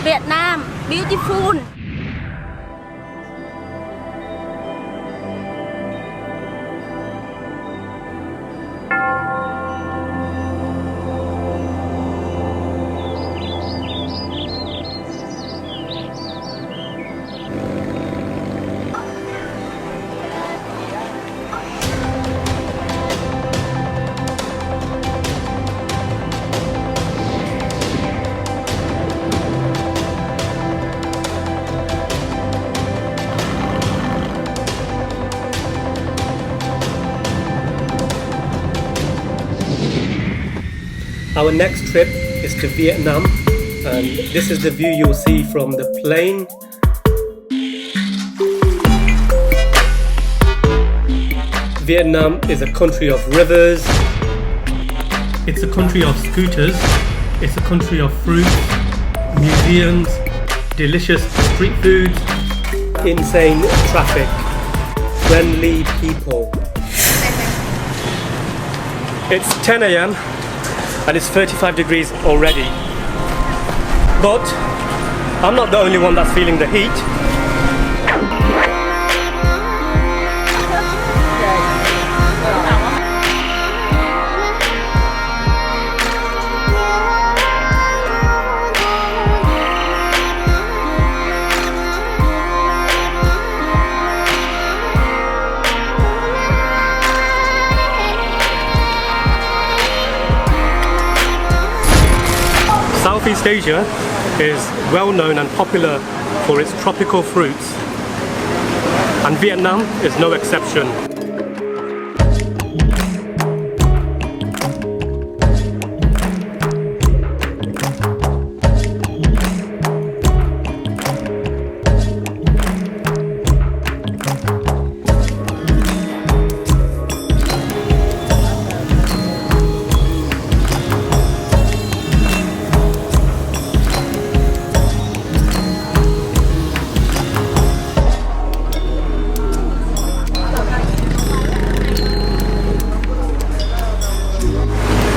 Vietnam, beautiful. Our next trip is to Vietnam, and this is the view you'll see from the plane. Vietnam is a country of rivers. It's a country of scooters. It's a country of fruit, museums, delicious street foods, insane traffic, friendly people. It's 10 a.m. and it's 35 degrees already. But I'm not the only one that's feeling the heat. Southeast Asia is well known and popular for its tropical fruits, and Vietnam is no exception.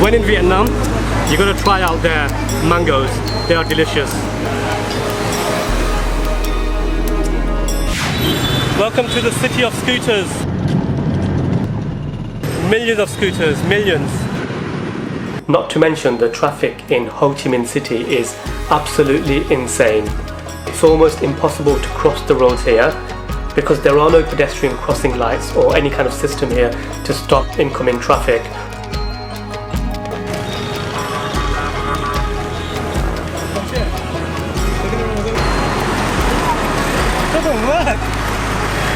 When in Vietnam, you're going to try out their mangoes. They are delicious. Welcome to the city of scooters. Millions of scooters, millions. Not to mention the traffic in Ho Chi Minh City is absolutely insane. It's almost impossible to cross the roads here because there are no pedestrian crossing lights or any kind of system here to stop incoming traffic.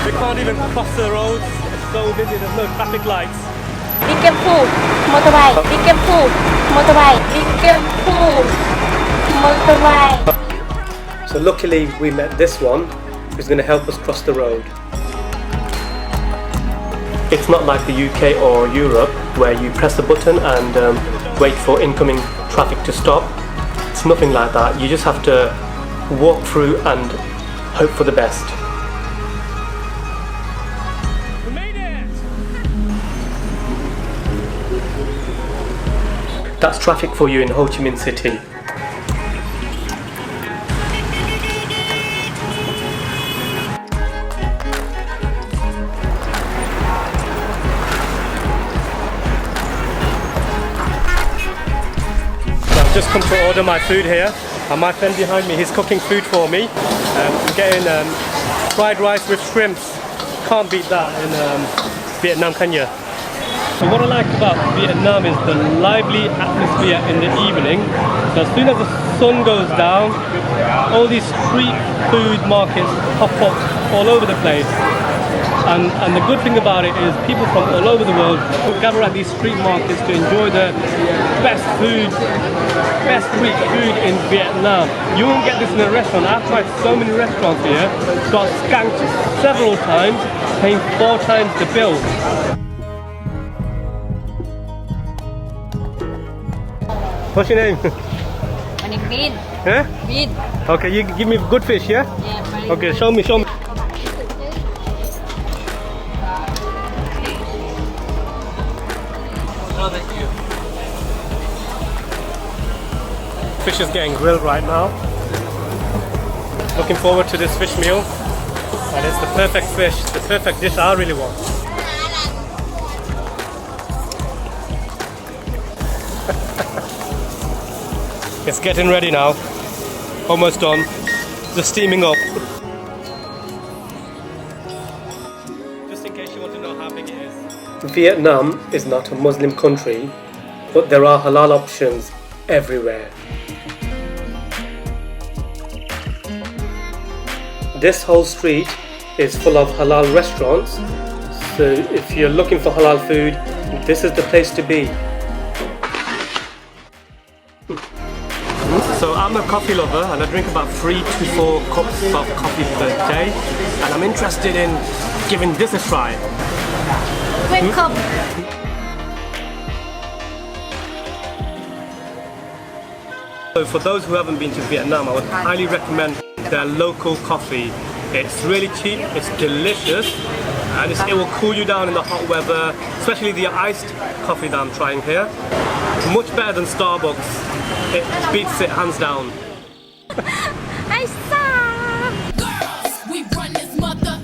We can't even cross the roads, it's so busy, there's no traffic lights. Be careful, motorbike. Be careful, motorbike. Be careful, motorbike. So luckily we met this one who's going to help us cross the road. It's not like the UK or Europe where you press a button and wait for incoming traffic to stop. It's nothing like that. You just have to walk through and hope for the best. We made it! That's traffic for you in Ho Chi Minh City. I've just come to order my food here, and my friend behind me, he's cooking food for me. I'm getting fried rice with shrimps. Can't beat that in Vietnam, can you? So what I like about Vietnam is the lively atmosphere in the evening. So as soon as the sun goes down, all these street food markets pop up all over the place. And the good thing about it is people from all over the world gather at these street markets to enjoy the best food, best street food in Vietnam. You won't get this in a restaurant. I've tried so many restaurants here, got skanked several times, paying 4 times the bill. What's your name? My name Bin. Huh? Bin. Okay, you give me good fish, yeah? Yeah. Okay, show me. Fish is getting grilled right now. Looking forward to this fish meal. And it's the perfect fish, the perfect dish I really want. It's getting ready now. Almost done. Just steaming up. Just in case you want to know how big it is. Vietnam is not a Muslim country, but there are halal options everywhere. This whole street is full of halal restaurants, so if you're looking for halal food, this is the place to be. So I'm a coffee lover and I drink about 3 to 4 cups of coffee per day, and I'm interested in giving this a try. Wake up. So for those who haven't been to Vietnam, I would highly recommend their local coffee. It's really cheap, it's delicious, and it will cool you down in the hot weather, especially the iced coffee that I'm trying here. Much better than Starbucks. It beats it hands down. I saw. Girls, we run this mother.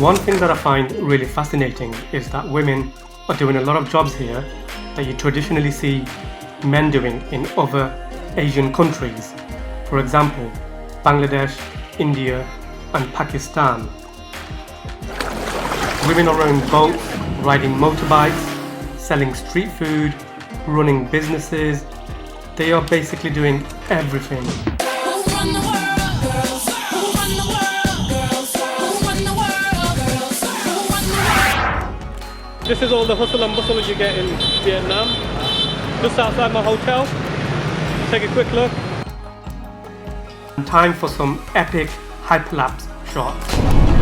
One thing that I find really fascinating is that women are doing a lot of jobs here that you traditionally see men doing in other Asian countries. For example, Bangladesh, India and Pakistan. Women are rowing boats, riding motorbikes, selling street food, running businesses. They are basically doing everything. Who run the world, girls? Who run the world, girls? Who run the world, girls? Who run the world? This is all the hustle and bustle you get in Vietnam. Just outside my hotel. Take a quick look. Time for some epic hyperlapse shots.